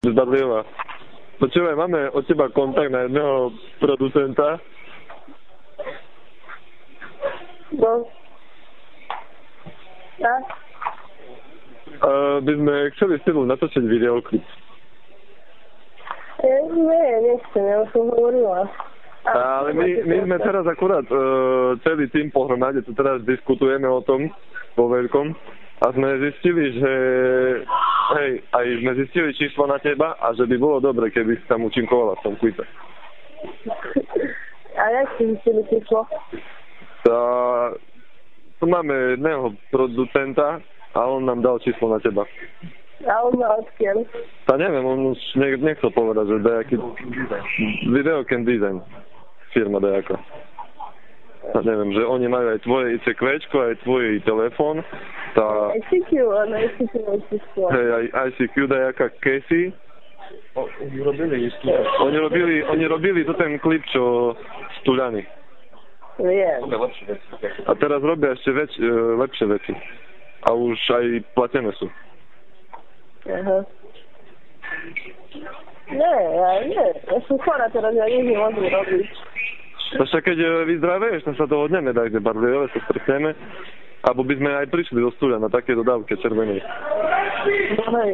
z Badliova. Počúvaj, máme od teba kontakt na jedného producenta. No. Tak? By sme chceli s tebou natočiť videoklip. Nechcem, ja už som hovorila. Ale my sme teraz akurát celý tým pohromade, tu teraz diskutujeme o tom vo veľkom a sme zistili, že aj sme zistili číslo na teba a že by bolo dobre, keby si tam účinkovala v tom klipe. A jak si zistili číslo? Tu máme jedného producenta a on nám dal číslo na teba. A on má odkiaľ? Neviem, on už nechcel povedať, že dajaký Videoken Design firma dajaka. Neviem, že oni majú aj tvoje ICQ, aj tvoj telefón. ICQ, áno, ICQ mám číslo. Hej, aj ICQ dajaka Casey. Oni robili to ten klip, čo Stuľany. Viem. A teraz robia ešte lepšie veci. A už aj platené sú. Aha. Nie, ja som chorá teraz, ja nič nemôžem robiť. Však keď vyzdravíš, tak sa dohodneme, tak kde Badliove sa stretneme, alebo by sme aj prišli do Studia na také dodávke červenej. No hej.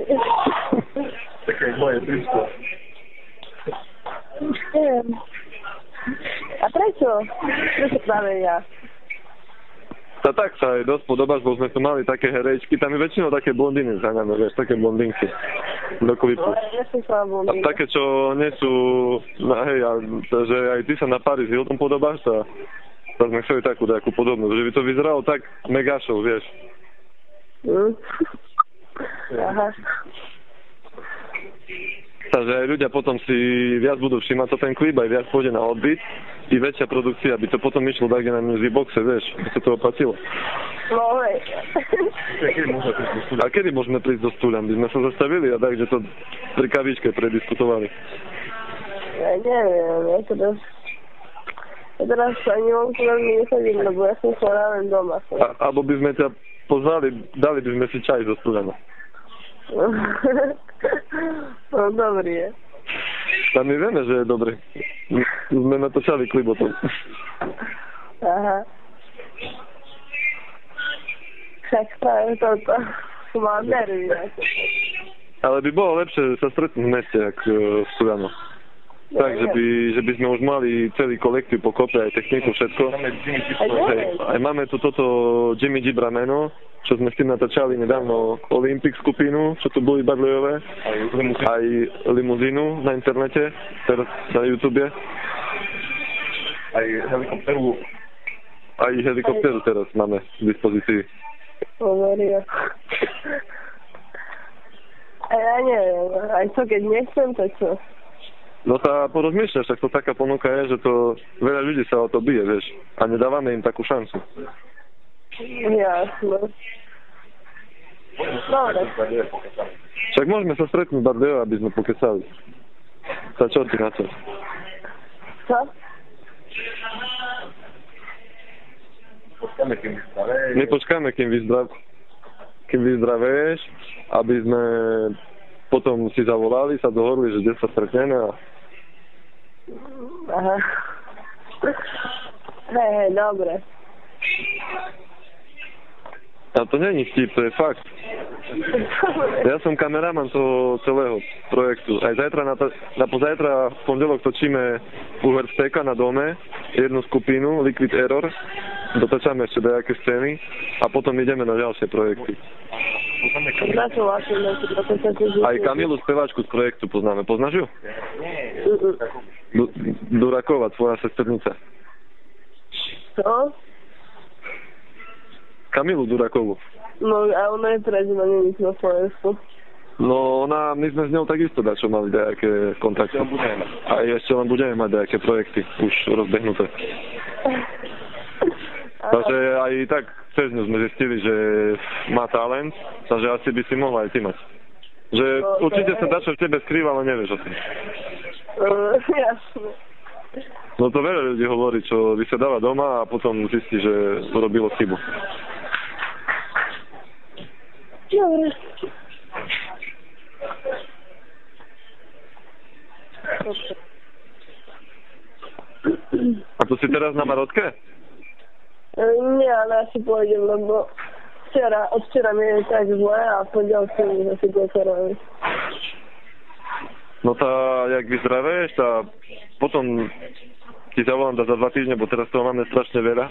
Také moje blízko. Neviem. A prečo? Prečo práve ja? Tak sa aj dosť podobáš, bo sme tu mali také herečky, tam je väčšinou také blondiny zhaňané, vieš, také blondinky do klipu. A také, čo nie sú, že aj ty sa na Paris Hilton podobáš, a sme chceli takú podobnú, že by to vyzeralo tak megašov, vieš. Aha. Takže aj ľudia potom si viac budú všímať to ten klip, aj viac pôjde na odbyt i väčšia produkcia, aby to potom išlo tak na Musicboxe, vieš, aby sa to oplatilo. No hej. A kedy môžeme prísť do Stuľan? By sme sa zastavili a tak, že to pri kavičke prediskutovali. Ja neviem, ja teraz ani vonku veľmi nechodím, lebo ja som chorá len doma. Alebo by sme ťa pozvali, dali by sme si čaj zo Stuľana. No dobrý je. A my vieme, že je dobrý. Sme natočali klip o tom. Aha. Však práve toto. Mám nervy. Ale by bolo lepšie sa stretnúť v meste, jak v Stuľano. Tak, že by sme už mali celý kolektív pokope, aj techniku, všetko. Aj máme tu toto Jimmy G Brameno, čo sme s tým natáčali nedávno Olympic skupinu, čo tu boli Badliove. Aj limuzínu na internete, teraz na YouTube. Aj helikopteru teraz máme v dispozícii. Hovoria. A ja neviem, aj to keď nechcem, to čo? No sa porozmýšľaš, tak to taká ponuka je, že to veľa ľudí sa o to bije, vieš. A nedávame im takú šancu. Jasno. Dobre. Však môžeme sa stretnúť Badliove, aby sme pokecali. Sa čo ty na to? Co? My počkáme, kým vyzdravéš, aby sme potom si zavolali, sa dohodli, že kde sa stretneme a... Aha. Hej, dobre. A to není vtip, to je fakt. Ja som kameraman toho celého projektu. Aj zajtra, pozajtra v pondelok točíme Uher Steka na dome, jednu skupinu, Liquid Error. Dotačame ešte nejaké scény a potom ideme na ďalšie projekty. Aj Kamilu, speváčku z projektu poznáme. Poznáš ju? Durakova, tvoja sesternica. Co? Kamilu Durakovu. No a ona je prečo na nemyslí na Slovensku. No my sme s ňou takisto dačo mali nejaké kontakty. A ešte len budeme mať nejaké projekty už rozbehnuté. Takže aj tak cez ňu sme zistili, že má talent, takže asi by si mohla aj ty mať. Že určite sa dačo v tebe skrýva, ale nevieš o tom. Jasne. No to veľa ľudí hovorí, čo vysedáva doma a potom zistí, že urobilo chybu. Dobre. A to si teraz na Marotke? Nie, ale ja si pôjdem, lebo od včera mi je tak zle a pondelky mi zase pochoroval. No tá, jak vyzdravíš, tá potom ti zavolám za 2 týždne, bo teraz toho máme strašne veľa.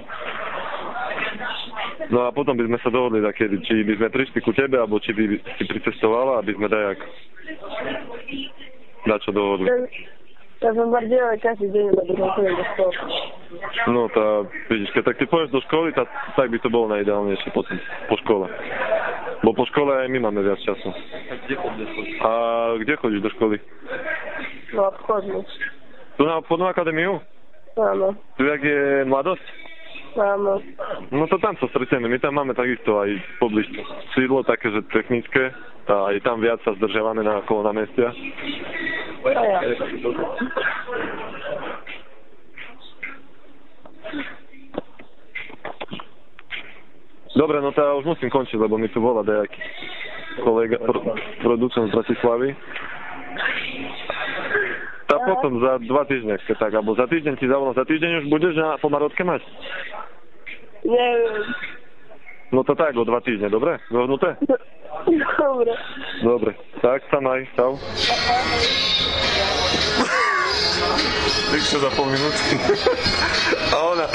No a potom by sme sa dohodli takedy, či by sme prišli ku tebe, alebo či by si pricestovala, aby sme dajak dačo dohodli. Ja som bardziej každý deň, lebo som chodil do školy. No tá, vidíš, keď tak ty pôjdeš do školy, tak by to bolo najideálnejšie potom, po škole. Bo po škole aj my máme viac času. A kde chodíš do školy? No, obchodnú. Tu na obchodnú akadémiu? Áno. Tu jak je mladosť? Áno. No to tam sa stretneme, my tam máme takisto aj poblíž sídlo také, že technické, a aj tam viac sa zdržiavame na okolo námestia. A ja. Dobre, no to ja už musím končiť, lebo mi tu volá nejaký kolega, producent z Bratislavy. Tá potom za 2 týždne, tak, alebo za týždeň ti zavolám. Za týždeň už budeš po Marotke mať? Neviem. No to tak, o 2 týždne, dobre? Dohodnuté? Dobre. Dobre, tak sa maj, čau. Tak sa za pol minútky. A ona...